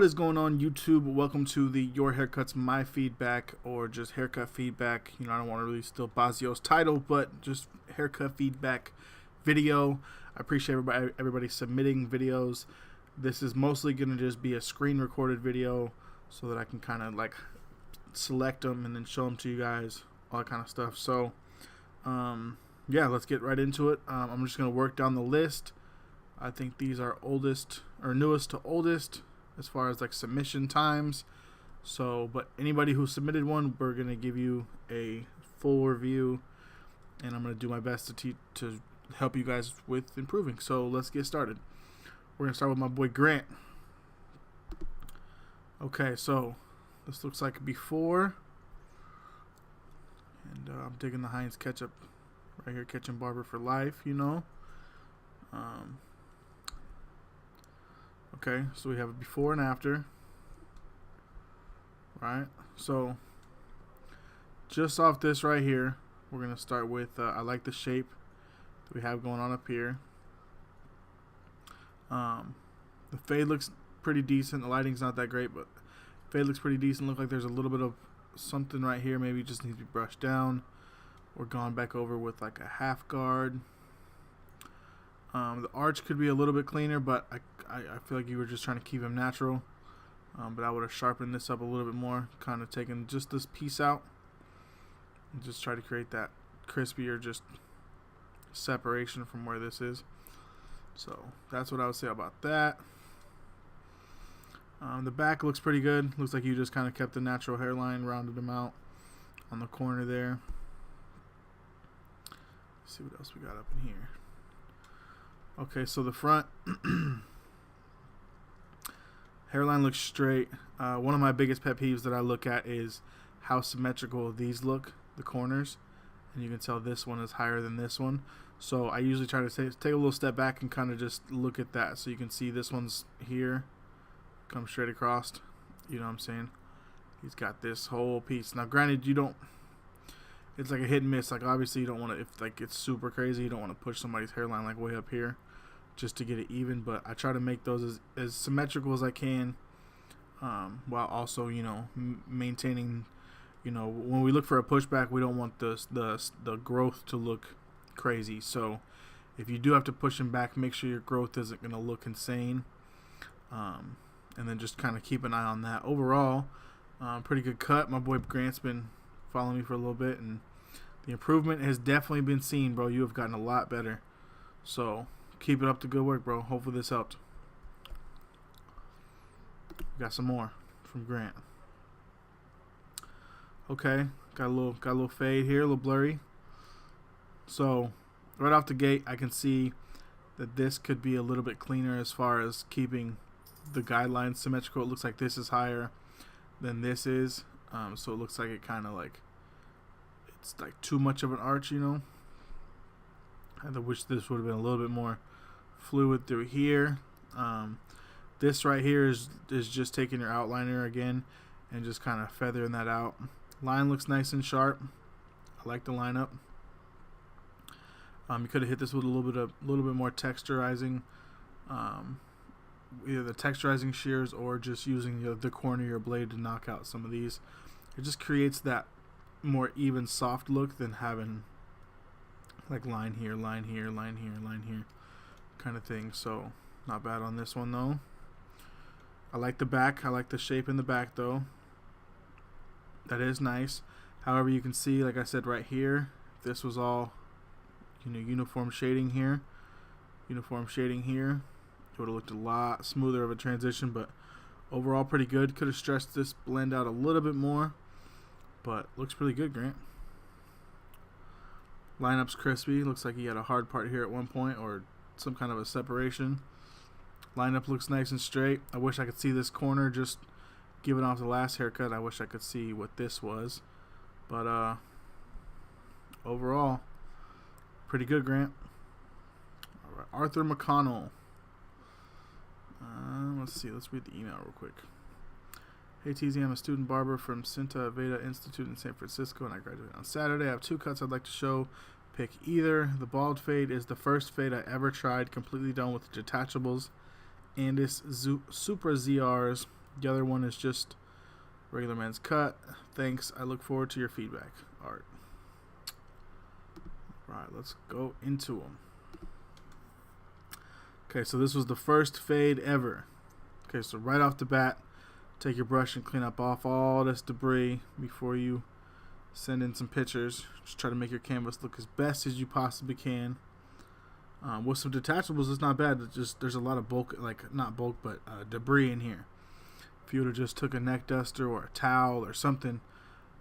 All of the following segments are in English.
What is going on, YouTube? Welcome to the Your Haircuts My Feedback, or just haircut feedback. I don't want to really steal Bazio's title, but just haircut feedback video. I appreciate everybody submitting videos. This is mostly going to just be a screen recorded video so that I can kind of like select them and then show them to you guys, all that kind of stuff. So yeah, let's get right into it. I'm just going to work down the list. I think these are newest to oldest as far as like submission times. So, but anybody who submitted one, we're gonna give you a full review, and I'm gonna do my best to help you guys with improving. So let's get started. We're gonna start with my boy Grant. Okay, so this looks like before, and I'm digging the Heinz ketchup right here, catching Barber for life. Okay, so we have a before and after, right? So just off this right here, we're going to start with, I like the shape that we have going on up here. The fade looks pretty decent. The lighting's not that great, but fade looks pretty decent. Looks like there's a little bit of something right here. Maybe it just needs to be brushed down or gone back over with like a half guard. The arch could be a little bit cleaner, but I feel like you were just trying to keep him natural. But I would have sharpened this up a little bit more, kind of taken just this piece out and just try to create that crispier just separation from where this is. So that's what I would say about that. The back looks pretty good. Looks like you just kind of kept the natural hairline, rounded them out on the corner there. Let's see what else we got up in here. Okay, so the front hairline looks straight. One of my biggest pet peeves that I look at is how symmetrical these look, the corners. And you can tell this one is higher than this one. So I usually try to take a little step back and kind of just look at that. So you can see this one's here, come straight across. You know what I'm saying? He's got this whole piece. Now, granted, it's like a hit and miss. Like, obviously you don't want to, if like it's super crazy, you don't want to push somebody's hairline like way up here just to get it even. But I try to make those as symmetrical as I can, while also maintaining, when we look for a pushback, we don't want the growth to look crazy. So if you do have to push them back, make sure your growth isn't going to look insane, and then just kind of keep an eye on that. Overall, pretty good cut. My boy Grant's been following me for a little bit, and the improvement has definitely been seen, bro. You have gotten a lot better, so keep it up, the good work, bro. Hopefully this helped. Got some more from Grant. Okay, got a little fade here, a little blurry. So right off the gate, I can see that this could be a little bit cleaner as far as keeping the guidelines symmetrical. It looks like this is higher than this is. So it looks like it kind of like it's like too much of an arch, I wish this would have been a little bit more fluid through here. This right here is just taking your outliner again and just kind of feathering that out. Line looks nice and sharp. I like the lineup. You could have hit this with a little bit more texturizing. Either the texturizing shears or just using the corner of your blade to knock out some of these. It just creates that more even soft look than having like line here, line here, line here, line here kind of thing. So not bad on this one though. I like the back. I like the shape in the back though. That is nice. However, you can see, like I said, right here, this was all uniform shading here, it would have looked a lot smoother of a transition. But overall pretty good. Could have stretched this blend out a little bit more, but looks pretty good, Grant. Lineup's crispy. Looks like he had a hard part here at one point, or some kind of a separation. Lineup looks nice and straight. I wish I could see this corner just given off the last haircut. I wish I could see what this was, but overall pretty good, Grant. All right, Arthur McConnell. Let's see. Let's read the email real quick. Hey Teezy, I'm a student barber from Cinta Veda Institute in San Francisco, and I graduated on Saturday. I have 2 cuts I'd like to show. Pick either. The bald fade is the first fade I ever tried, completely done with detachables. Andis Supra ZRs The other one is just regular man's cut. Thanks. I look forward to your feedback. Art. All right, let's go into them. Okay, so this was the first fade ever. Okay, so right off the bat, take your brush and clean up off all this debris before you send in some pictures. Just try to make your canvas look as best as you possibly can. With some detachables, it's not bad. It's just there's a lot of bulk, like not bulk, but debris in here. If you would have just took a neck duster or a towel or something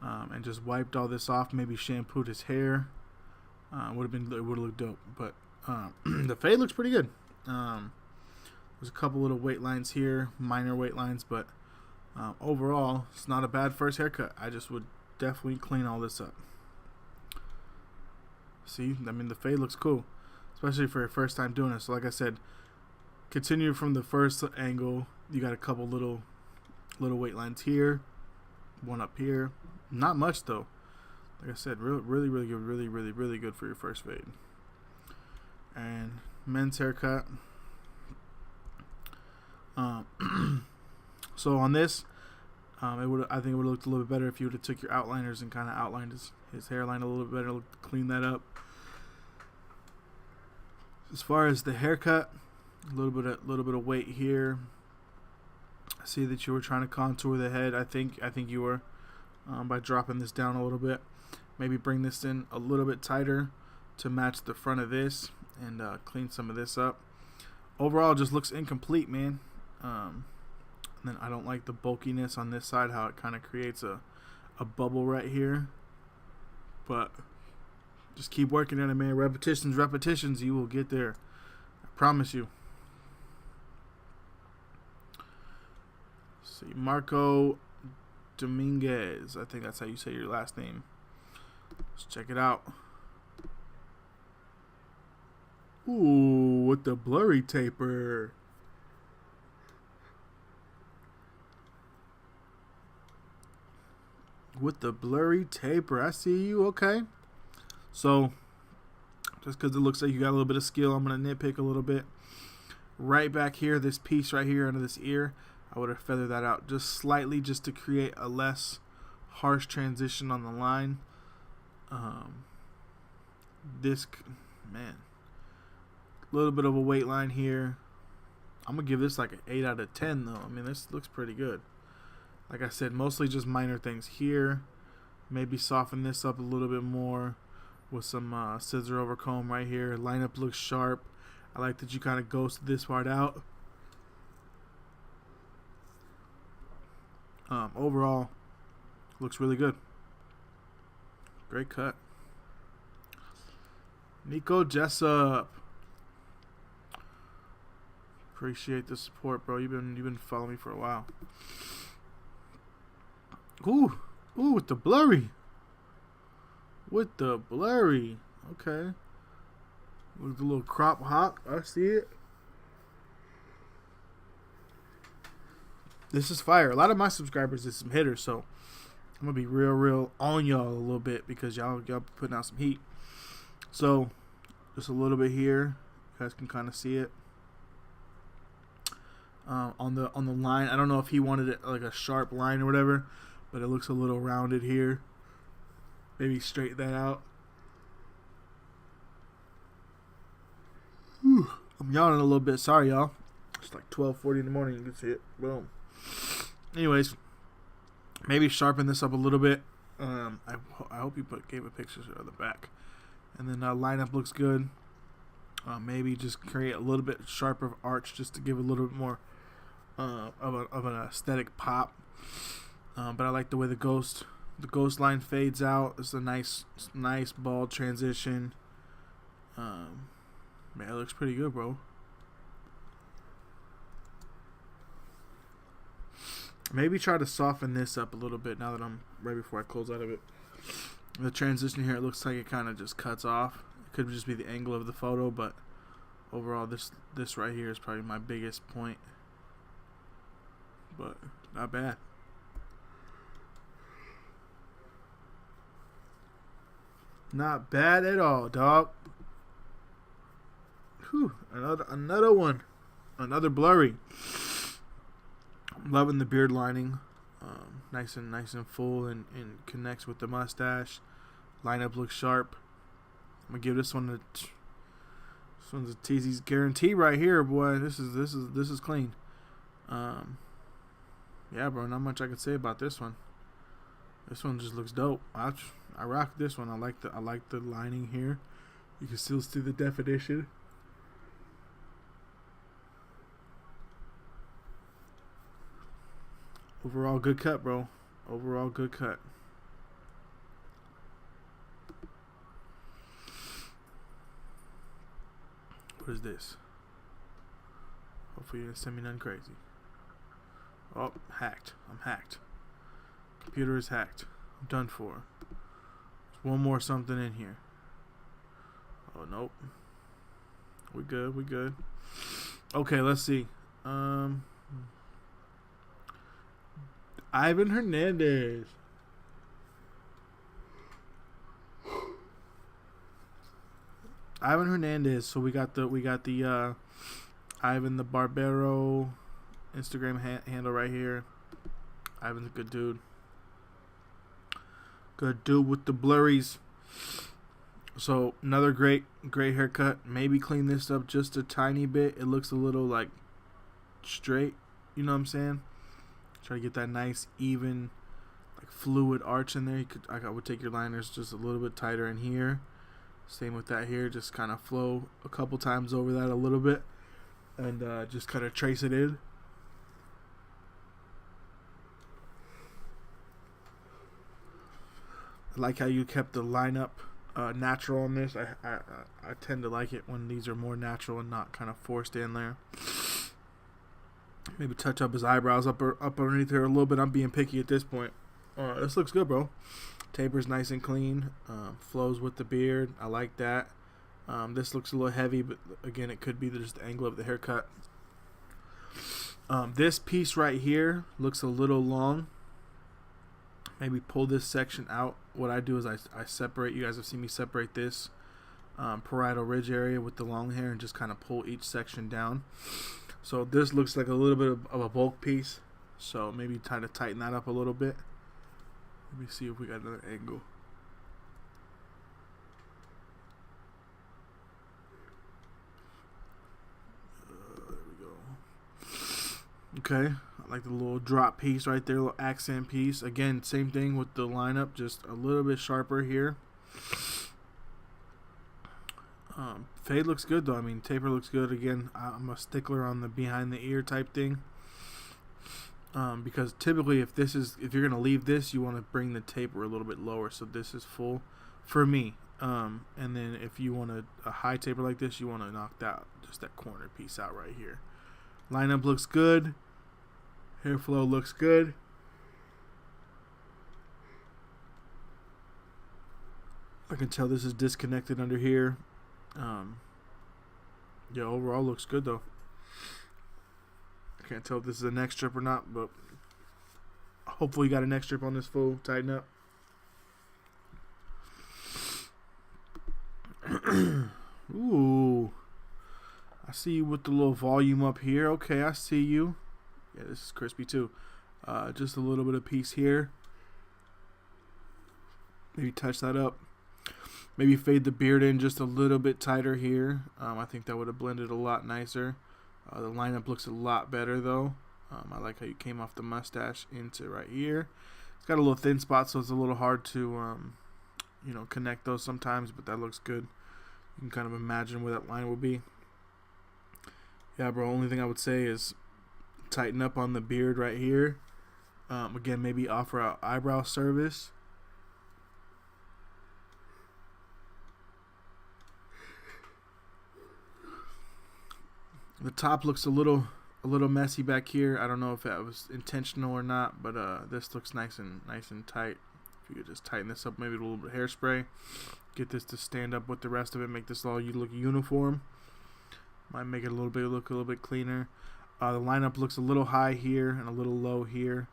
and just wiped all this off, maybe shampooed his hair, it would have looked dope. But the fade looks pretty good. There's a couple little weight lines here, minor weight lines, but overall, it's not a bad first haircut. I just would definitely clean all this up. See, I mean, the fade looks cool, especially for your first time doing it. So like I said, continue from the first angle. You got a couple little weight lines here, one up here. Not much though. Like I said, really good, really good for your first fade. And men's haircut. So on this, I think it would have looked a little bit better if you would have took your outliners and kind of outlined his hairline a little bit better, clean that up. As far as the haircut, a little bit of weight here. I see that you were trying to contour the head. I think you were by dropping this down a little bit. Maybe bring this in a little bit tighter to match the front of this and clean some of this up. Overall, it just looks incomplete, man. And then I don't like the bulkiness on this side, how it kind of creates a bubble right here. But just keep working at it, man. Repetitions, you will get there. I promise you. Let's see, Marco Dominguez. I think that's how you say your last name. Let's check it out. Ooh, with the blurry taper. With the blurry taper. I see you. Okay. So, just because it looks like you got a little bit of skill, I'm going to nitpick a little bit. Right back here, this piece right here under this ear, I would have feathered that out just slightly just to create a less harsh transition on the line. This, man, a little bit of a weight line here. I'm going to give this like an 8 out of 10 though. I mean, this looks pretty good. Like I said, mostly just minor things here. Maybe soften this up a little bit more with some scissor over comb right here. Lineup looks sharp. I like that you kind of ghosted this part out. Overall, looks really good. Great cut. Nico Jessup. Appreciate the support, bro. You've been following me for a while. Ooh, with the blurry. Okay. With the little crop hawk. I see it. This is fire. A lot of my subscribers is some hitters, so I'm gonna be real on y'all a little bit because y'all putting out some heat. So just a little bit here. You guys can kind of see it. On the line. I don't know if he wanted it like a sharp line or whatever, but it looks a little rounded here. Maybe straighten that out. Whew. I'm yawning a little bit. Sorry, y'all. It's like 12:40 in the morning. You can see it. Boom. Anyways, maybe sharpen this up a little bit. I hope you gave a picture of the back. And then lineup looks good. Maybe just create a little bit sharper arch just to give a little bit more of an aesthetic pop. But I like the way the ghost line fades out. It's a nice bald transition. Man, it looks pretty good, bro. Maybe try to soften this up a little bit now that I'm right before I close out of it. The transition here, it looks like it kind of just cuts off. It could just be the angle of the photo, but overall, this right here is probably my biggest point. But not bad. Not bad at all, dog. Whew, another one. Another blurry. Loving the beard lining. Nice and full and connects with the mustache. Lineup looks sharp. I'm gonna give this one this one's a Teezy's guarantee right here, boy. This is clean. Yeah, bro. Not much I can say about this one. This one just looks dope. I rock this one. I like the lining here. You can still see the definition. Overall good cut, bro. Overall good cut. What is this? Hopefully you didn't send me nothing crazy. Oh, hacked. I'm hacked. Computer is hacked. I'm done for. There's one more something in here. Oh, nope. We good. We good. Okay, let's see. Ivan Hernandez. Ivan Hernandez. So we got the Ivan the Barbero Instagram handle right here. Ivan's a good dude. Good dude with the blurries. So another great haircut. Maybe clean this up just a tiny bit. It looks a little like straight. You know what I'm saying? Try to get that nice even like fluid arch in there. I would take your liners just a little bit tighter in here. Same with that here. Just kind of flow a couple times over that a little bit. And just kind of trace it in. I like how you kept the lineup natural on this. I tend to like it when these are more natural and not kind of forced in there. Maybe touch up his eyebrows up underneath here a little bit. I'm being picky at this point. This looks good, bro. Taper's nice and clean. Flows with the beard. I like that. This looks a little heavy, but again, it could be just the angle of the haircut. This piece right here looks a little long. Maybe pull this section out. What I do is I separate. You guys have seen me separate this parietal ridge area with the long hair and just kind of pull each section down. So this looks like a little bit of a bulk piece. So maybe try to tighten that up a little bit. Let me see if we got another angle. There we go. Okay, I like the little drop piece right there, little accent piece. Again, same thing with the lineup, just a little bit sharper here. Fade looks good though. I mean, taper looks good. Again, I'm a stickler on the behind the ear type thing. Because typically if you're gonna leave this, you want to bring the taper a little bit lower, so this is full for me. And then if you want a high taper like this, you want to knock that corner piece out right here. Lineup looks good. Hair flow looks good. I can tell this is disconnected under here. Yeah, overall looks good though. I can't tell if this is a neck strip or not, but hopefully you got a neck strip on this fool. Tighten up. Ooh. I see you with the little volume up here. Okay, I see you. Yeah, this is crispy too. Just a little bit of piece here. Maybe touch that up. Maybe fade the beard in just a little bit tighter here. I think that would have blended a lot nicer. The lineup looks a lot better though. I like how you came off the mustache into right here. It's got a little thin spot, so it's a little hard to connect those sometimes, but that looks good. You can kind of imagine where that line will be. Yeah, bro, only thing I would say is tighten up on the beard right here. Again, maybe offer an eyebrow service. The top looks a little messy back here. I don't know if that was intentional or not, but this looks nice and tight. If you could just tighten this up, maybe a little bit of hairspray, get this to stand up with the rest of it, make this all look uniform. Might make it look a little bit cleaner. The lineup looks a little high here and a little low here.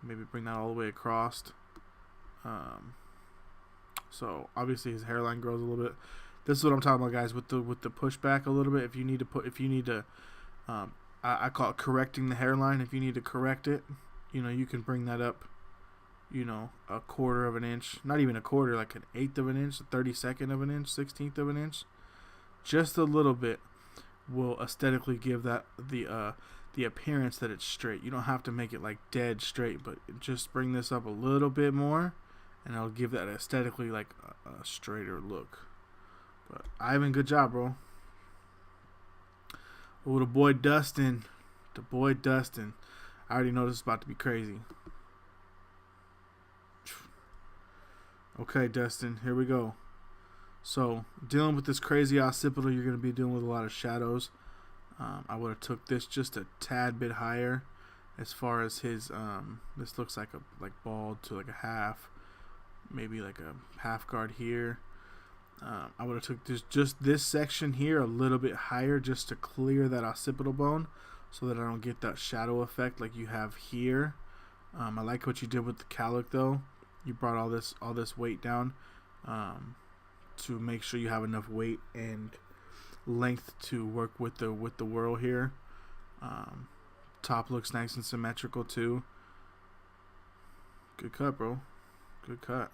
Maybe bring that all the way across. So obviously his hairline grows a little bit. This is what I'm talking about, guys, with the pushback a little bit. If you need to I call it correcting the hairline. If you need to correct it, you can bring that up, a quarter of an inch, not even a quarter, like an eighth of an inch, a 32nd of an inch, 16th of an inch, just a little bit will aesthetically give that the appearance that it's straight. You don't have to make it like dead straight, but just bring this up a little bit more, and it'll give that aesthetically like a straighter look. But Ivan, good job, bro. Oh, the boy Dustin. I already know this is about to be crazy. Okay, Dustin, here we go. So, dealing with this crazy occipital, you're going to be dealing with a lot of shadows. I would have took this just a tad bit higher as far as his, this looks like bald to like a half, maybe like a half guard here. I would have took just this section here a little bit higher just to clear that occipital bone so that I don't get that shadow effect like you have here. I like what you did with the cowlick though. You brought all this weight down to make sure you have enough weight and length to work with the whirl here. Top looks nice and symmetrical too. Good cut, bro. Good cut.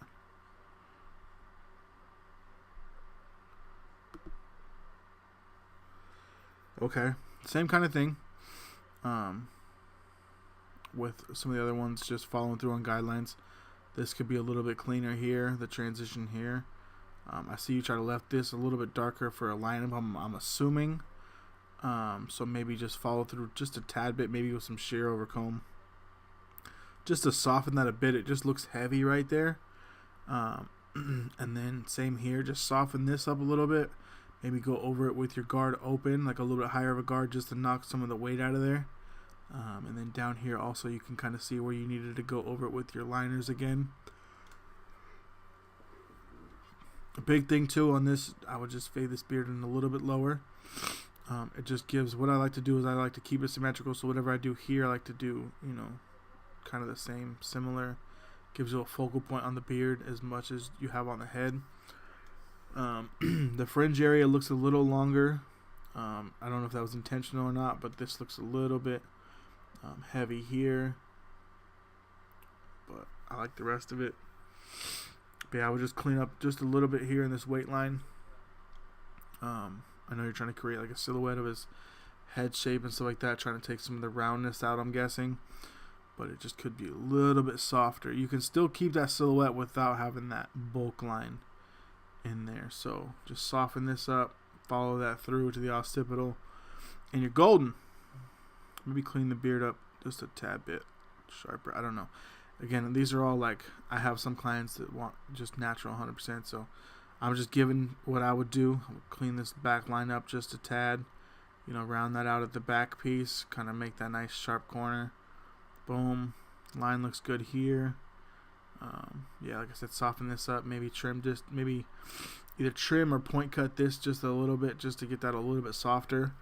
Okay, same kind of thing. With some of the other ones, just following through on guidelines. This could be a little bit cleaner here, the transition here. I see you try to left this a little bit darker for a lineup, I'm assuming. So maybe just follow through just a tad bit, maybe with some shear over comb. Just to soften that a bit, it just looks heavy right there. And then same here, just soften this up a little bit. Maybe go over it with your guard open, like a little bit higher of a guard just to knock some of the weight out of there. And then down here also you can kind of see where you needed to go over it with your liners again. A big thing too on this, I would just fade this beard in a little bit lower. It just gives, what I like to do is I like to keep it symmetrical, so whatever I do here I like to do, kind of the same, similar. Gives you a focal point on the beard as much as you have on the head. The fringe area looks a little longer. I don't know if that was intentional or not, but this looks a little bit heavy here, but I like the rest of it. But yeah, I would just clean up just a little bit here in this weight line. I know you're trying to create like a silhouette of his head shape and stuff like that, trying to take some of the roundness out, I'm guessing, but it just could be a little bit softer. You can still keep that silhouette without having that bulk line in there. So just soften this up, follow that through to the occipital, and you're golden. Maybe clean the beard up just a tad bit sharper. I don't know. Again, these are all like, I have some clients that want just natural 100%, so I'm just giving what I would do. I would clean this back line up just a tad, round that out at the back piece, kind of make that nice sharp corner. Boom. Line looks good here. Yeah, like I said, soften this up, maybe trim just, maybe either trim or point cut this just a little bit just to get that a little bit softer.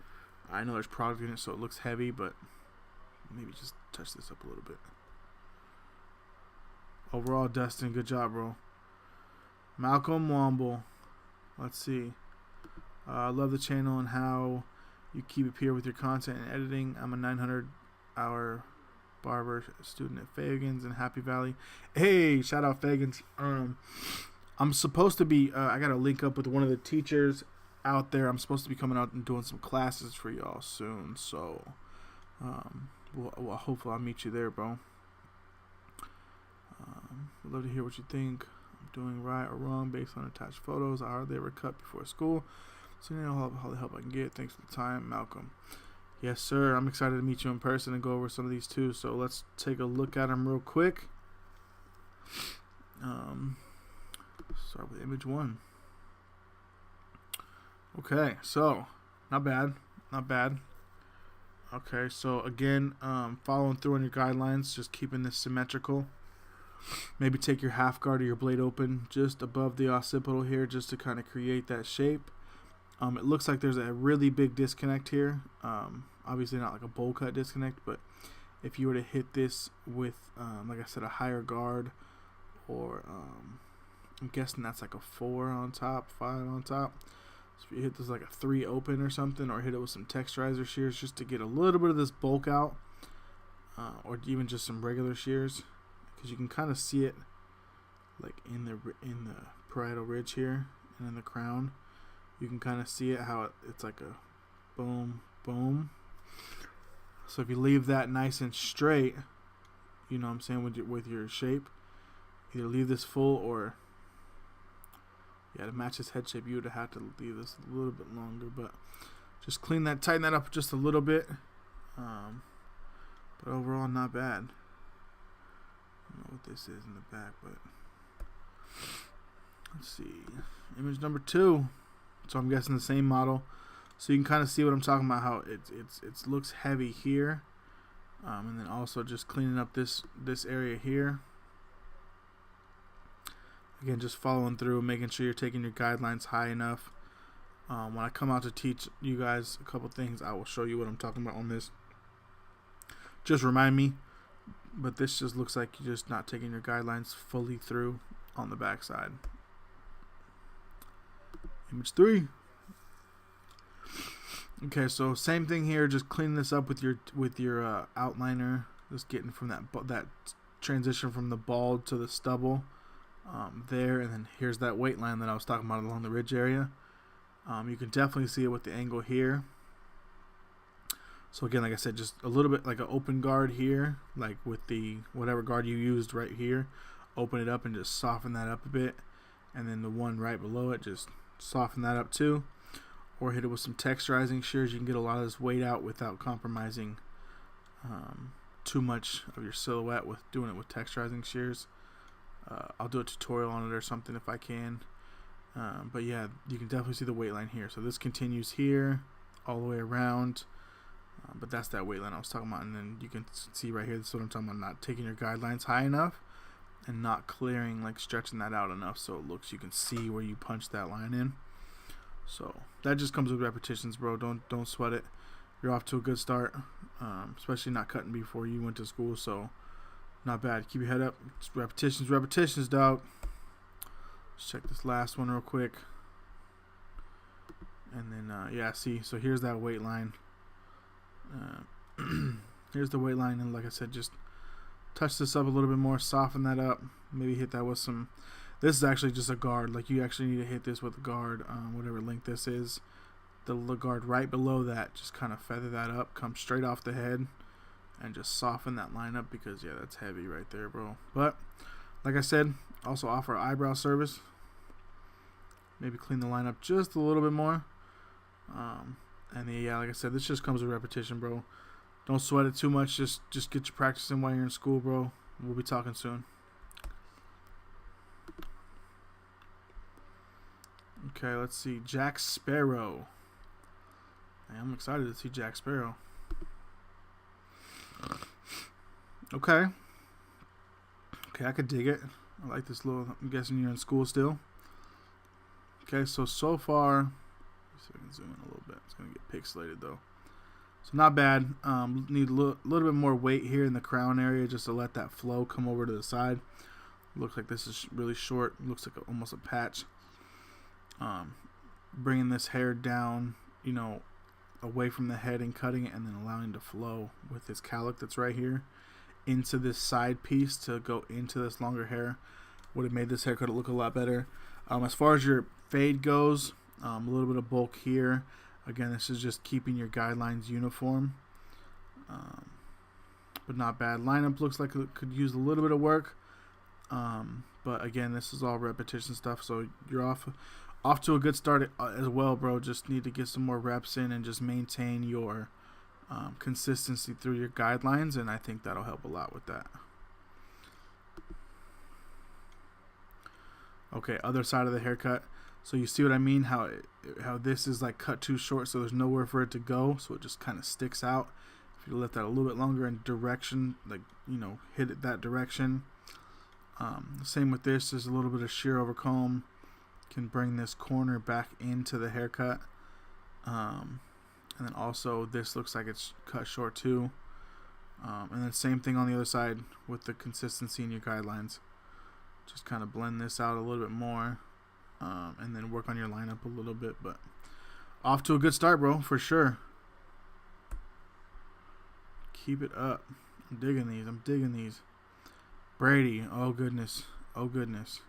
I know there's product in it, so it looks heavy, but maybe just touch this up a little bit. Overall, Dustin, good job, bro. Malcolm Womble. Let's see. I love the channel and how you keep it pure with your content and editing. I'm a 900-hour barber student at Fagans in Happy Valley. Hey, shout out Fagans. I'm supposed to be, I got to link up with one of the teachers out there. I'm supposed to be coming out and doing some classes for y'all soon. So, well, hopefully I'll meet you there, bro. I'd love to hear what you think. I'm doing right or wrong based on attached photos. I hardly ever cut before school. So, all the help I can get. Thanks for the time, Malcolm. Yes, sir. I'm excited to meet you in person and go over some of these too. So let's take a look at them real quick. Start with image 1. Okay, so not bad. Okay, so again, following through on your guidelines, just keeping this symmetrical. Maybe take your half guard or your blade open just above the occipital here, just to kind of create that shape. It looks like there's a really big disconnect here. Obviously not like a bowl cut disconnect, but if you were to hit this with, like I said, a higher guard, or I'm guessing that's like a 4 on top, 5 on top. So if you hit this like a 3 open or something, or hit it with some texturizer shears just to get a little bit of this bulk out, or even just some regular shears, because you can kind of see it like in the parietal ridge here and in the crown. You can kind of see it how it's like a boom, boom. So if you leave that nice and straight, you know what I'm saying, with your shape, either leave this full, or to match his head shape, you would have to leave this a little bit longer. But just tighten that up just a little bit. But overall, not bad. I don't know what this is in the back, but let's see. Image number 2. So I'm guessing the same model. So you can kind of see what I'm talking about, how it looks heavy here. And then also just cleaning up this area here. Again, just following through, making sure you're taking your guidelines high enough. When I come out to teach you guys a couple things, I will show you what I'm talking about on this. Just remind me. But this just looks like you're just not taking your guidelines fully through on the back side. Image 3. Okay, so same thing here, just cleaning this up with your outliner, just getting from that transition from the bald to the stubble there, and then here's that weight line that I was talking about along the ridge area. You can definitely see it with the angle here. So again, like I said, just a little bit like an open guard here, like with the whatever guard you used right here. Open it up and just soften that up a bit, and then the one right below it, just soften that up too. Or hit it with some texturizing shears. You can get a lot of this weight out without compromising too much of your silhouette with doing it with texturizing shears. I'll do a tutorial on it or something if I can. But yeah, you can definitely see the weight line here. So this continues here all the way around. But that's that weight line I was talking about. And then you can see right here, this is what I'm talking about, not taking your guidelines high enough and not clearing, like stretching that out enough so it looks, you can see where you punch that line in. So that just comes with repetitions, bro. Don't sweat it. You're off to a good start, especially not cutting before you went to school. So not bad. Keep your head up. It's repetitions, dog. Let's check this last one real quick. And then, yeah, see. So here's that weight line. Here's the weight line. And like I said, just touch this up a little bit more. Soften that up. Maybe hit that with some... This is actually just a guard. Like, you actually need to hit this with a guard, whatever length this is. The guard right below that, just kind of feather that up, come straight off the head, and just soften that line up, because, yeah, that's heavy right there, bro. But, like I said, also offer eyebrow service. Maybe clean the line up just a little bit more. And, yeah, like I said, this just comes with repetition, bro. Don't sweat it too much. Just get your practice in while you're in school, bro. We'll be talking soon. Okay, let's see. Jack Sparrow. I'm excited to see Jack Sparrow. Okay, I could dig it. I like this little... I'm guessing you're in school still. Okay, so far... See if I can zoom in a little bit. It's going to get pixelated, though. So not bad. Need a little bit more weight here in the crown area just to let that flow come over to the side. Looks like this is really short. Looks like almost a patch. Bringing this hair down, you know, away from the head and cutting it, and then allowing it to flow with this cowlick that's right here into this side piece to go into this longer hair would have made this haircut look a lot better. As far as your fade goes, a little bit of bulk here. Again, this is just keeping your guidelines uniform, but not bad. Lineup looks like it could use a little bit of work, but again, this is all repetition stuff, so you're off to a good start as well, bro. Just need to get some more reps in and just maintain your consistency through your guidelines, and I think that'll help a lot with that. Okay, other side of the haircut. So you see what I mean? How this is like cut too short, so there's nowhere for it to go, so it just kind of sticks out. If you let that a little bit longer in direction, like, you know, hit it that direction. Same with this. There's a little bit of shear over comb. Can bring this corner back into the haircut. And then also this looks like it's cut short too. And then same thing on the other side with the consistency in your guidelines. Just kind of blend this out a little bit more. And then work on your lineup a little bit. But Off to a good start, bro, for sure. Keep it up. I'm digging these. I'm digging these. Brady. Oh, goodness. Oh, goodness.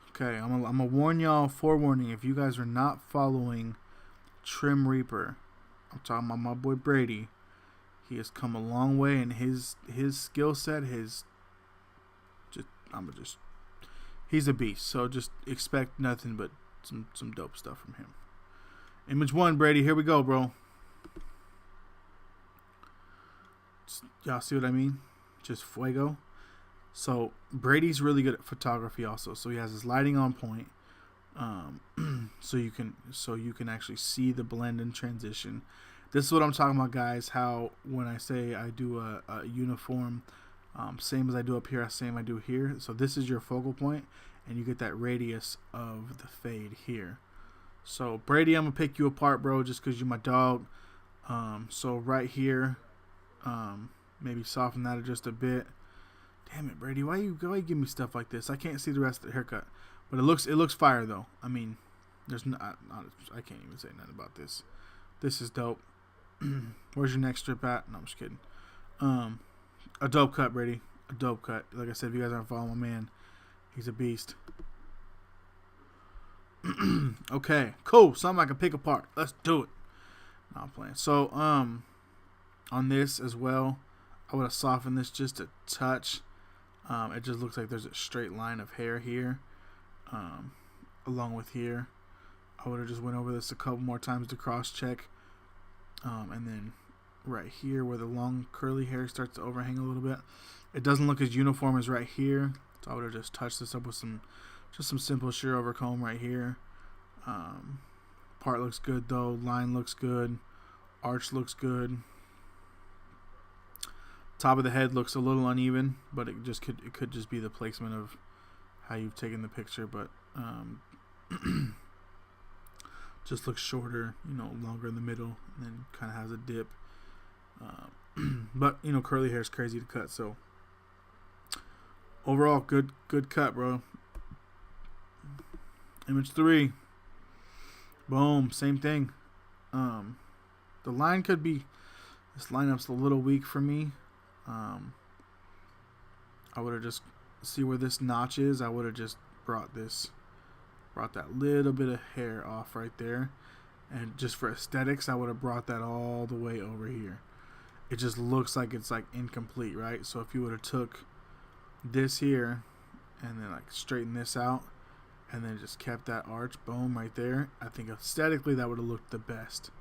Okay, I'm gonna warn y'all, forewarning, if you guys are not following Trim Reaper, I'm talking about my boy Brady. He has come a long way in his skill set. He's a beast. So just expect nothing but some dope stuff from him. Image 1, Brady. Here we go, bro. Y'all see what I mean? Just fuego. So Brady's really good at photography also. So he has his lighting on point. So you can actually see the blend and transition. This is what I'm talking about, guys. How when I say I do a uniform, same as I do up here, same I do here. So this is your focal point, and you get that radius of the fade here. So Brady, I'm gonna pick you apart, bro, just because you're my dog. So right here, maybe soften that just a bit. Damn it, Brady, why you give me stuff like this? I can't see the rest of the haircut, but it looks fire though. I mean, there's not I can't even say nothing about this. This is dope. Where's your next strip at? No, I'm just kidding. A dope cut, Brady. A dope cut. Like I said, if you guys aren't following my man, he's a beast. Okay, cool. Something I can pick apart. Let's do it. No, I'm playing. So, on this as well, I would have softened this just a touch. It just looks like there's a straight line of hair here, along with here. I would have just went over this a couple more times to cross check, and then right here where the long curly hair starts to overhang a little bit, it doesn't look as uniform as right here. So I would have just touched this up with some simple shear over comb right here. Part looks good though. Line looks good. Arch looks good. Top of the head looks a little uneven, but it could just be the placement of how you've taken the picture. But just looks shorter, longer in the middle, and then kind of has a dip. But curly hair is crazy to cut. So overall, good cut, bro. Image 3. Boom, same thing. The line could be, this lineup's a little weak for me. I would have just see where this notch is. I would have just brought that little bit of hair off right there, and just for aesthetics, I would have brought that all the way over here. It just looks like it's like incomplete, right? So if you would have took this here and then like straightened this out, and then just kept that arch, boom, right there, I think aesthetically that would have looked the best.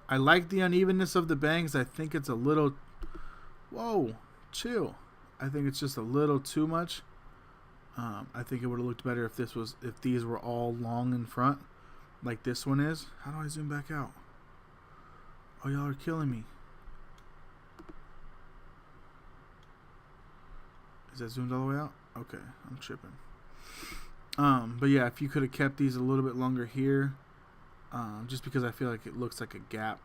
I like the unevenness of the bangs. I think it's a little, whoa, chill. I think it's just a little too much. I think it would have looked better if these were all long in front, like this one is. How do I zoom back out? Oh, y'all are killing me. Is that zoomed all the way out? Okay, I'm tripping. But yeah, if you could have kept these a little bit longer here, just because I feel like it looks like a gap.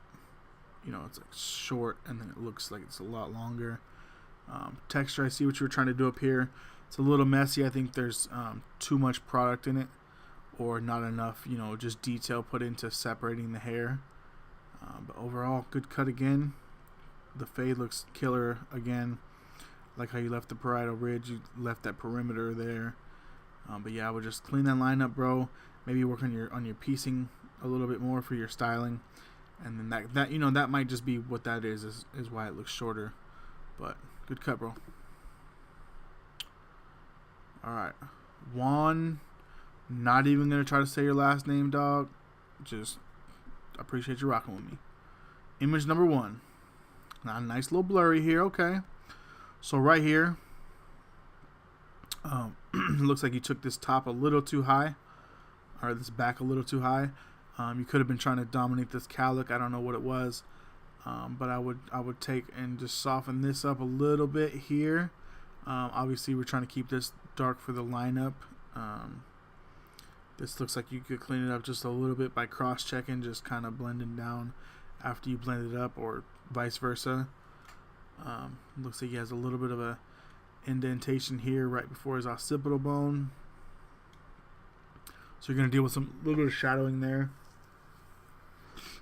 It's like short, and then it looks like it's a lot longer. Texture, I see what you were trying to do up here. It's a little messy. I think there's too much product in it, or not enough, just detail put into separating the hair. But overall, good cut again. The fade looks killer again. Like how you left the parietal ridge, you left that perimeter there. But yeah, I would just clean that line up, bro. Maybe work on your piecing a little bit more for your styling, and then that might just be what that is why it looks shorter. But good cut, bro. All right, Juan. Not even gonna try to say your last name, dog. Just appreciate you rocking with me. Image number 1. Now, nice little blurry here. Okay. So right here, it looks like you took this top a little too high, or this back a little too high. You could have been trying to dominate this cowlick. I don't know what it was, but I would take and just soften this up a little bit here. Obviously, we're trying to keep this dark for the lineup. This looks like you could clean it up just a little bit by cross-checking, just kind of blending down after you blend it up, or vice versa. Looks like he has a little bit of a indentation here right before his occipital bone. So So you're going to deal with some little bit of shadowing there.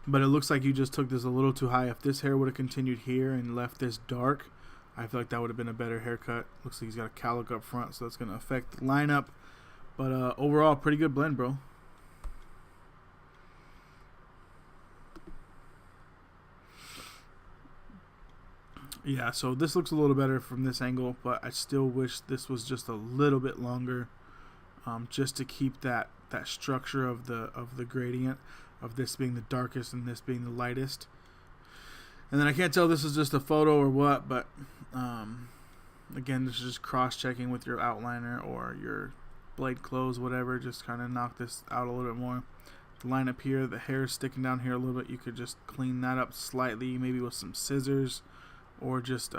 But it looks like you just took this a little too high. If this hair would have continued here and left this dark, I feel like that would have been a better haircut. Looks like he's got a cowlick up front, so that's going to affect the lineup. But overall, pretty good blend, bro. Yeah, so this looks a little better from this angle, but I still wish this was just a little bit longer, just to keep that structure of the gradient, of this being the darkest and this being the lightest. And then I can't tell this is just a photo or what, but again, this is just cross-checking with your outliner or your blade close, whatever. Just kind of knock this out a little bit more. The line up here, the hair is sticking down here a little bit. You could just clean that up slightly, maybe with some scissors or just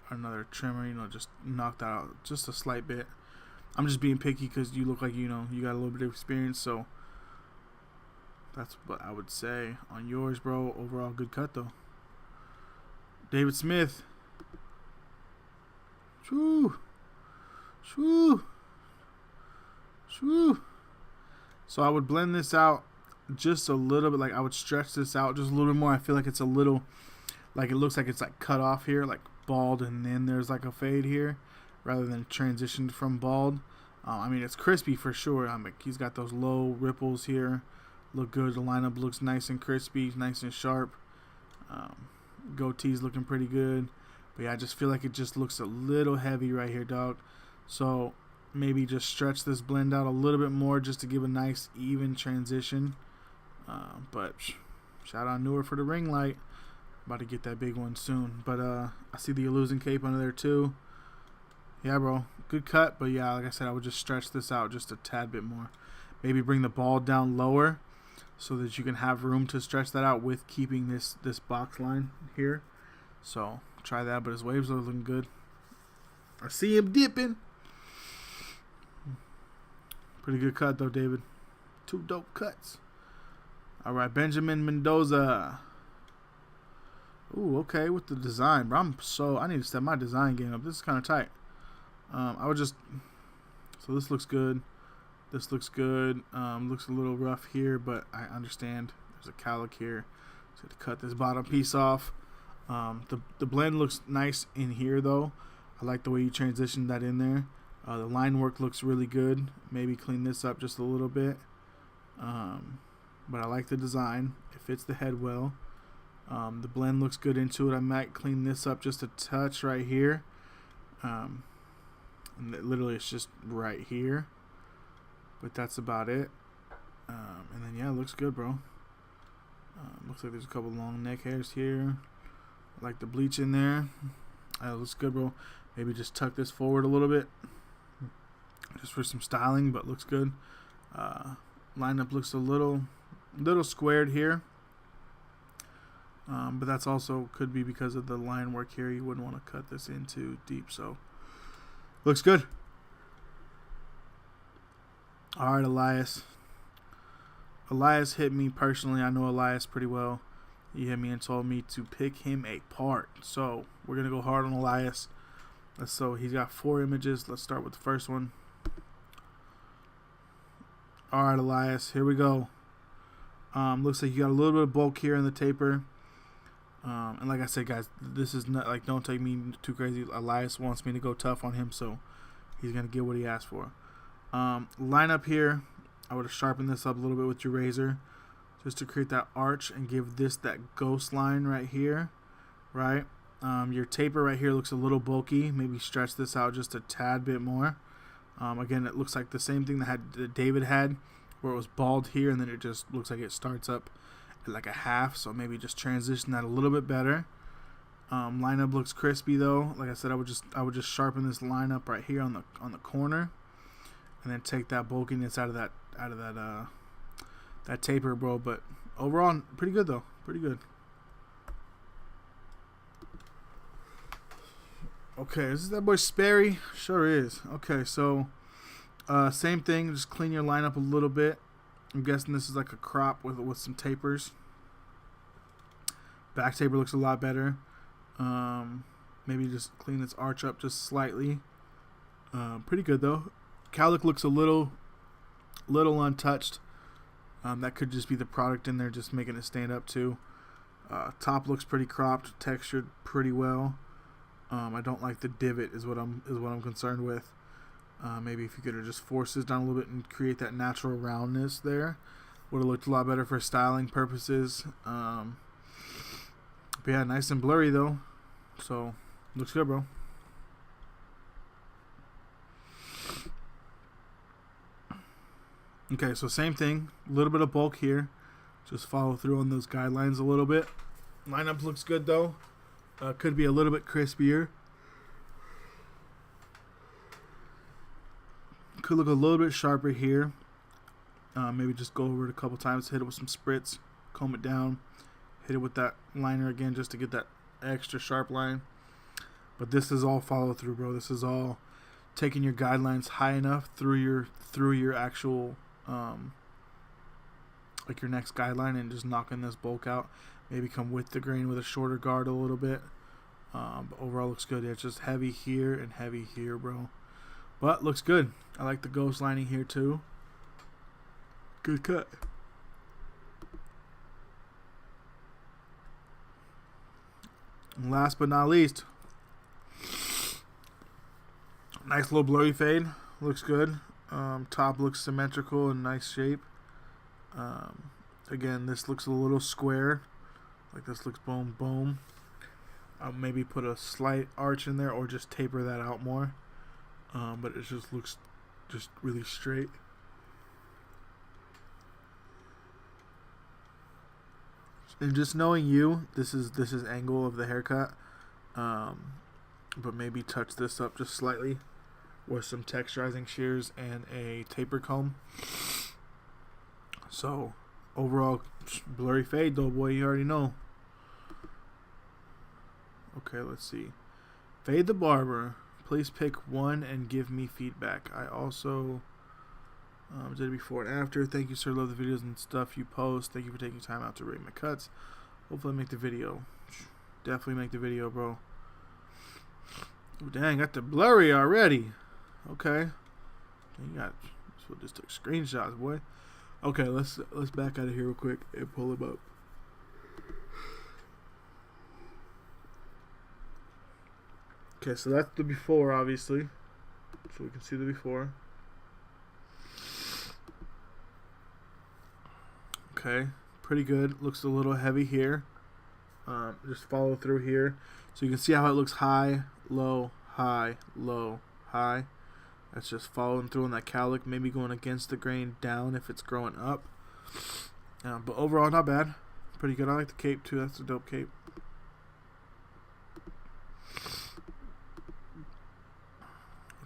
another trimmer. You know, just knock that out just a slight bit. I'm just being picky because you look like you got a little bit of experience, so that's what I would say on yours, bro. Overall, good cut though. David Smith. Shoo. Shoo. Shoo. So I would blend this out just a little bit. Like I would stretch this out just a little bit more. I feel like it's a little, like it looks like it's like cut off here, like bald, and then there's like a fade here, rather than transitioned from bald. I mean, it's crispy for sure. I mean, he's got those low ripples here. Look good. The lineup looks nice and crispy, nice and sharp. Goatee's looking pretty good. But yeah, I just feel like it just looks a little heavy right here, dog. So maybe just stretch this blend out a little bit more just to give a nice even transition. But shout out Newer for the ring light. About to get that big one soon. But I see the Illusion cape under there too. Yeah, bro. Good cut. But yeah, like I said, I would just stretch this out just a tad bit more. Maybe bring the ball down lower so that you can have room to stretch that out with keeping this box line here. So try that. But his waves are looking good. I see him dipping. Pretty good cut though, David. 2 dope cuts. All right, Benjamin Mendoza. Ooh, okay, with the design, bro. I need to step my design game up. This is kind of tight. I would just, so this looks good. This looks good. Looks a little rough here, but I understand. There's a cowlick here. So to cut this bottom piece off. The blend looks nice in here though. I like the way you transitioned that in there. The line work looks really good. Maybe clean this up just a little bit. But I like the design. It fits the head well. The blend looks good into it. I might clean this up just a touch right here. And literally it's just right here. But that's about it. And then yeah, it looks good, bro. Looks like there's a couple long neck hairs here. I like the bleach in there. Looks good, bro. Maybe just tuck this forward a little bit. Just for some styling, but looks good. Lineup looks a little squared here. But that's also could be because of the line work here. You wouldn't want to cut this in too deep, so looks good. All right, Elias. Elias hit me personally. I know Elias pretty well. He hit me and told me to pick him apart. So we're gonna go hard on Elias. So he's got 4 images. Let's start with the first one. All right, Elias. Here we go. Looks like you got a little bit of bulk here in the taper. And like I said, guys, this is not like, don't take me too crazy. Elias wants me to go tough on him, so he's gonna get what he asked for. Line up here, I would have sharpened this up a little bit with your razor, just to create that arch and give this that ghost line right here, right? Your taper right here looks a little bulky. Maybe stretch this out just a tad bit more. Again, it looks like the same thing that David had, where it was bald here, and then it just looks like it starts up like a half, so maybe just transition that a little bit better. Lineup looks crispy though. Like I said, I would just sharpen this lineup right here on the corner, and then take that bulkiness out of that taper, bro. But overall, pretty good though. Pretty good. Okay, is this that boy Sperry? Sure is. Okay, so same thing. Just clean your lineup a little bit. I'm guessing this is like a crop with some tapers. Back taper looks a lot better. Maybe just clean this arch up just slightly. Pretty good though. Cowlick looks a little Little untouched. That could just be the product in there just making it stand up too. Top looks pretty cropped, textured pretty well. I don't like the divot is what I'm concerned with. Maybe if you could have just forced this down a little bit and create that natural roundness there, would have looked a lot better for styling purposes. But yeah, nice and blurry though, so looks good, bro. Okay, so same thing, a little bit of bulk here. Just follow through on those guidelines a little bit. Lineup looks good though. Could be a little bit crispier. Could look a little bit sharper here. Maybe just go over it a couple times, hit it with some spritz, comb it down, hit it with that liner again just to get that extra sharp line. But this is all follow through, bro. This is all taking your guidelines high enough through your actual like your next guideline and just knocking this bulk out. Maybe come with the grain with a shorter guard a little bit. But overall looks good. Yeah, it's just heavy here and heavy here, bro. But looks good. I like the ghost lining here too. Good cut. And last but not least, nice little blurry fade. Looks good. Top looks symmetrical and nice shape. Again, this looks a little square. Like this looks boom, boom. I'll maybe put a slight arch in there or just taper that out more. But it just looks just really straight. And just knowing you, this is angle of the haircut. But maybe touch this up just slightly with some texturizing shears and a taper comb. So overall blurry fade though, boy, you already know. Okay, let's see. Fade the barber. Please pick one and give me feedback. I also did it before and after. Thank you, sir. Love the videos and stuff you post. Thank you for taking time out to rate my cuts. Hopefully I make the video. Definitely make the video, bro. Ooh, dang, got the blurry already. Okay. Dang, this one just took screenshots, boy. Okay, let's back out of here real quick and pull him up. Okay, so that's the before, obviously. So we can see the before. Okay, pretty good. Looks a little heavy here. Just follow through here. So you can see how it looks high, low, high, low, high. That's just following through on that cowlick. Maybe going against the grain down if it's growing up. But overall, not bad. Pretty good. I like the cape too. That's a dope cape.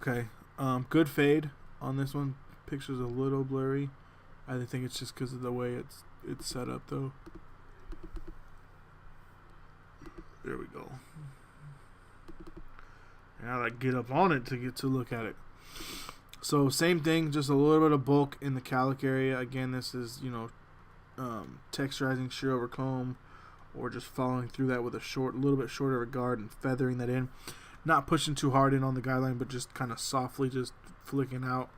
Okay, good fade on this one. Picture's a little blurry. I think it's just because of the way it's set up though. There we go. And I like get up on it to get to look at it. So same thing, just a little bit of bulk in the cowlick area. Again, this is, you know, texturizing shear over comb, or just following through that with a little bit shorter guard and feathering that in. Not pushing too hard in on the guideline, but just kind of softly just flicking out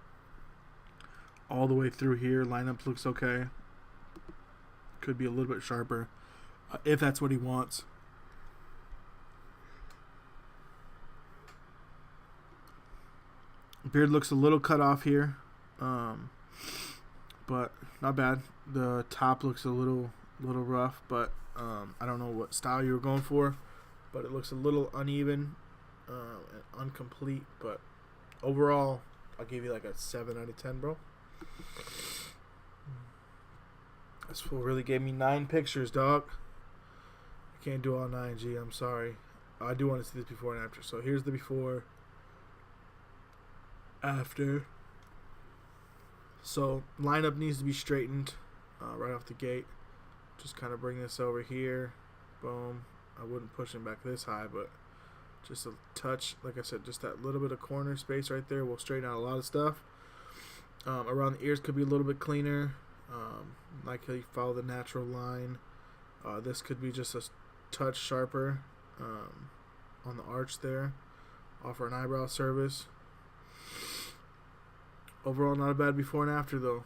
all the way through here. Lineup looks okay. Could be a little bit sharper if that's what he wants. Beard looks a little cut off here, but not bad. The top looks a little rough, but I don't know what style you were going for, but it looks a little uneven. And incomplete, but overall I'll give you like a 7 out of 10, bro. This fool really gave me 9 pictures, dog. I can't do all 9, G. I'm sorry. I do want to see this before and after. So here's the before, after. So lineup needs to be straightened right off the gate. Just kind of bring this over here. Boom. I wouldn't push him back this high, but just a touch, like I said, just that little bit of corner space right there will straighten out a lot of stuff. Around the ears could be a little bit cleaner. Like how you follow the natural line. This could be just a touch sharper on the arch there. Offer an eyebrow service. Overall, not a bad before and after though.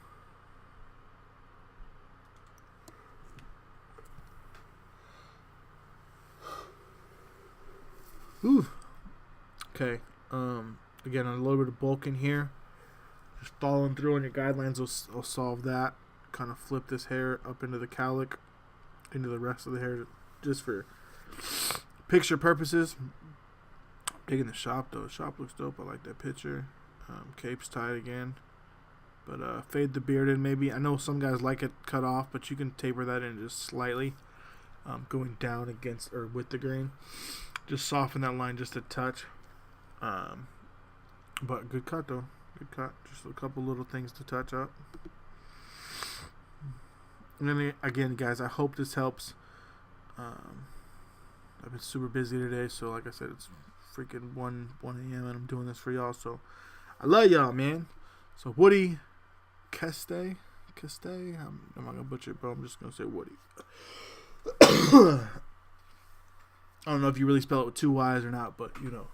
again, a little bit of bulk in here. Just following through on your guidelines will solve that. Kind of flip this hair up into the cowlick, into the rest of the hair, just for picture purposes. Big in the shop though. The shop looks dope. I like that picture. Cape's tied again. But fade the beard in maybe. I know some guys like it cut off, but you can taper that in just slightly. Going down against or with the grain. Just soften that line just a touch. But good cut though. Good cut. Just a couple little things to touch up. And then again, guys, I hope this helps. I've been super busy today, so like I said, it's freaking 1 a.m. and I'm doing this for y'all. So I love y'all, man. So Woody Keste, I'm not gonna butcher it, bro. I'm just gonna say Woody. I don't know if you really spell it with 2 Y's or not, but you know.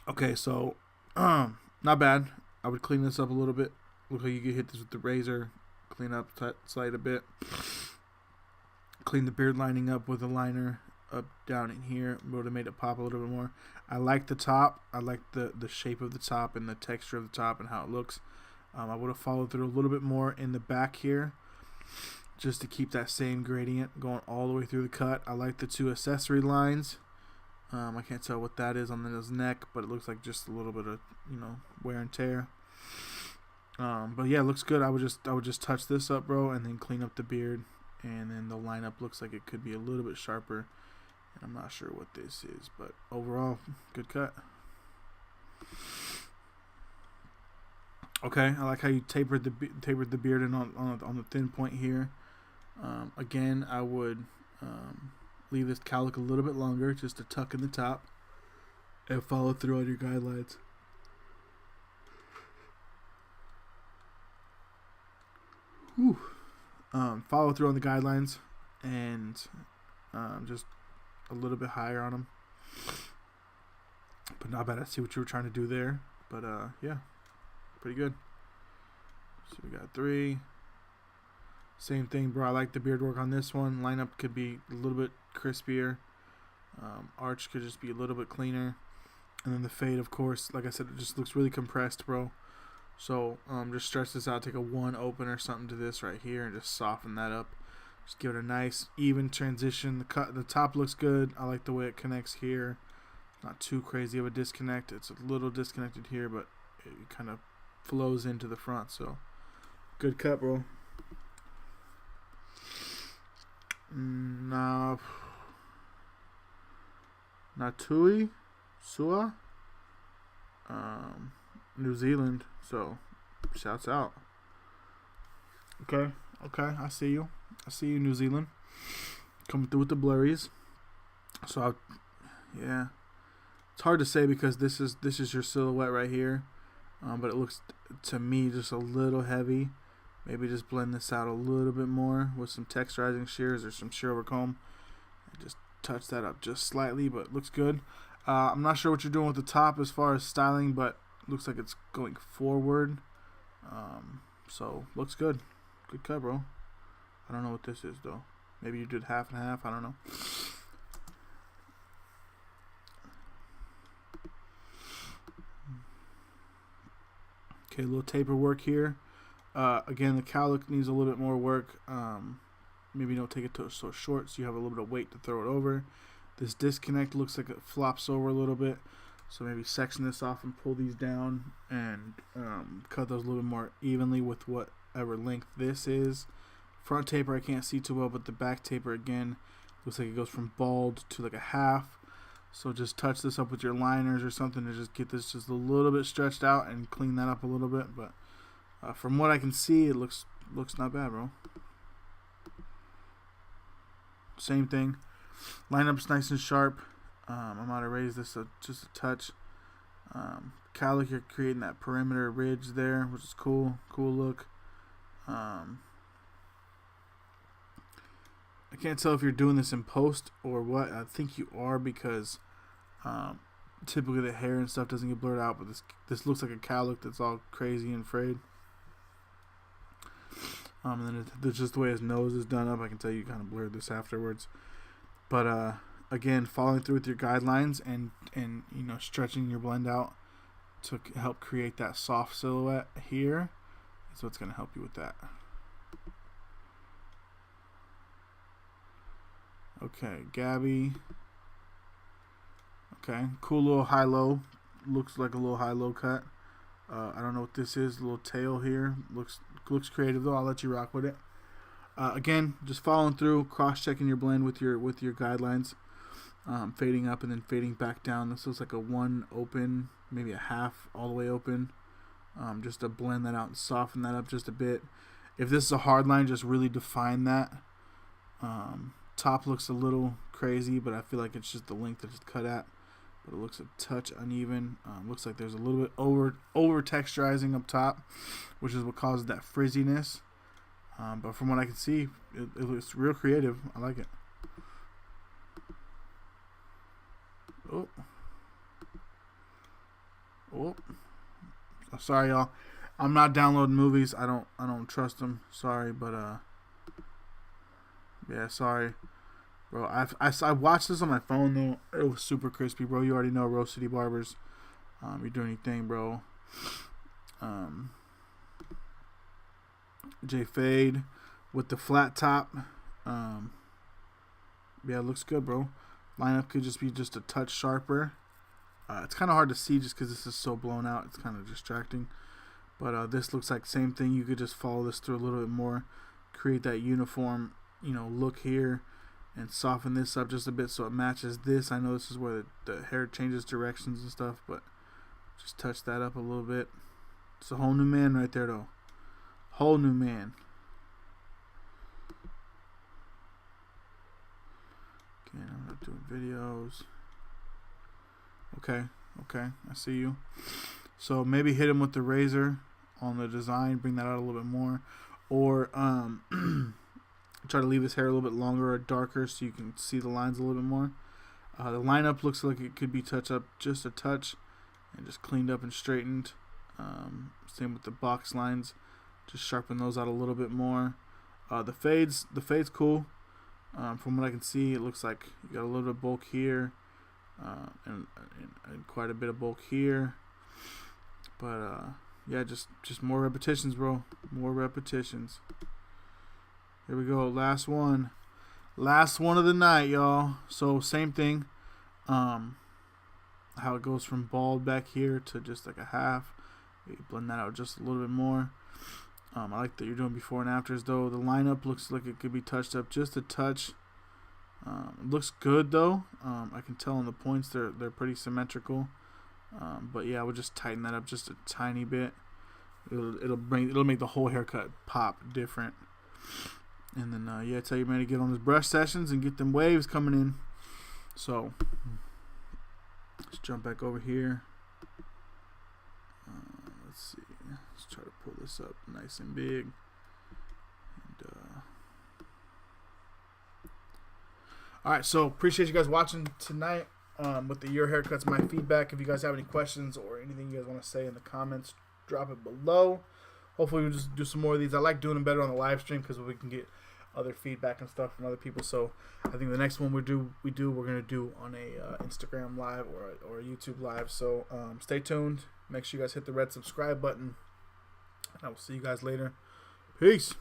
Okay, so not bad. I would clean this up a little bit. Look like you could hit this with the razor, clean up side a bit. Clean the beard lining up with a liner up down in here. Would have made it pop a little bit more. I like the top. I like the shape of the top and the texture of the top and how it looks. I would have followed through a little bit more in the back here, just to keep that same gradient going all the way through the cut. I like the 2 accessory lines. I can't tell what that is on his neck, but it looks like just a little bit of, you know, wear and tear. But yeah, it looks good. I would just touch this up, bro, and then clean up the beard, and then the lineup looks like it could be a little bit sharper. And I'm not sure what this is, but overall, good cut. Okay, I like how you tapered the beard in on the thin point here. Again, I would leave this cowlick a little bit longer, just to tuck in the top, and follow through on your guidelines. Whew. Follow through on the guidelines, and just a little bit higher on them. But not bad. I see what you were trying to do there. But yeah, pretty good. So we got 3. Same thing, bro. I like the beard work on this one. Lineup could be a little bit crispier. Arch could just be a little bit cleaner. And then the fade, of course, like I said, it just looks really compressed, bro. So just stretch this out. Take a 1 open or something to this right here and just soften that up. Just give it a nice even transition. The top looks good. I like the way it connects here. Not too crazy of a disconnect. It's a little disconnected here, but it kind of flows into the front. So good cut, bro. Natui Sua, New Zealand. So shouts out. Okay, I see you, New Zealand, coming through with the blurries. So yeah, it's hard to say because this is your silhouette right here, but it looks to me just a little heavy. Maybe just blend this out a little bit more with some texturizing shears or some shear over comb. And just touch that up just slightly, but it looks good. I'm not sure what you're doing with the top as far as styling, but it looks like it's going forward. So looks good. Good cut, bro. I don't know what this is though. Maybe you did half and half. I don't know. Okay, a little taper work here. Again, the cowlick needs a little bit more work. Maybe don't take it so short so you have a little bit of weight to throw it over. This disconnect looks like it flops over a little bit. So maybe section this off and pull these down and cut those a little bit more evenly with whatever length this is. Front taper I can't see too well, but the back taper again looks like it goes from bald to like a half. So just touch this up with your liners or something to just get this just a little bit stretched out and clean that up a little bit. But from what I can see, it looks not bad, bro. Same thing. Lineup's nice and sharp. I'm going to raise this just a touch. Cowlick, you're creating that perimeter ridge there, which is cool. Cool look. I can't tell if you're doing this in post or what. I think you are because typically the hair and stuff doesn't get blurred out, but this looks like a cowlick that's all crazy and frayed. And then it's just the way his nose is done up. I can tell you kind of blurred this afterwards. But again, following through with your guidelines and you know, stretching your blend out to help create that soft silhouette here is what's going to help you with that. Okay, Gabby. Okay, cool little high-low. Looks like a little high-low cut. I don't know what this is. A little tail here. Looks creative though. I'll let you rock with it. Again, just following through, cross-checking your blend with your guidelines, fading up and then fading back down. This looks like a one open, maybe a half all the way open. Just to blend that out and soften that up just a bit. If this is a hard line, just really define that. Top looks a little crazy, but I feel like it's just the length that it's cut at. But it looks a touch uneven. Looks like there's a little bit over texturizing up top, which is what causes that frizziness. But from what I can see, it looks real creative. I like it. Oh. Sorry, y'all. I'm not downloading movies. I don't trust them. Sorry, but yeah, sorry, bro. I watched this on my phone though. It was super crispy, bro. You already know Rose City Barbers. You're doing your thing, bro. J Fade with the flat top. Yeah, it looks good, bro. Lineup could just be just a touch sharper. It's kind of hard to see just because this is so blown out. It's kind of distracting. But this looks like same thing. You could just follow this through a little bit more, create that uniform, you know, look here, and soften this up just a bit so it matches this. I know this is where the hair changes directions and stuff, but just touch that up a little bit. It's a whole new man right there, though. Whole new man. Again, I'm not doing videos. Okay, I see you. So maybe hit him with the razor on the design, bring that out a little bit more, or try to leave his hair a little bit longer or darker so you can see the lines a little bit more. The lineup looks like it could be touched up just a touch and just cleaned up and straightened. Same with the box lines, just sharpen those out a little bit more. The fade's cool. From what I can see, it looks like you got a little bit of bulk here. And quite a bit of bulk here, but yeah, just more repetitions, bro. More repetitions. Here we go. Last one of the night, y'all. So same thing. How it goes from bald back here to just like a half. You blend that out just a little bit more. I like that you're doing before and afters though. The lineup looks like it could be touched up just a touch. It looks good though. I can tell on the points they're pretty symmetrical. But yeah, I would just tighten that up just a tiny bit. It'll make the whole haircut pop different. And then yeah, tell your man to get on his brush sessions and get them waves coming in. So let's jump back over here. Let's see. Let's try to pull this up nice and big. Alright, so appreciate you guys watching tonight with the Your Haircuts, My Feedback. If you guys have any questions or anything you guys want to say in the comments, drop it below. Hopefully we'll just do some more of these. I like doing them better on the live stream because we can get other feedback and stuff from other people. So I think the next one we're going to do on a Instagram live or a YouTube live. So stay tuned. Make sure you guys hit the red subscribe button. And I will see you guys later. Peace.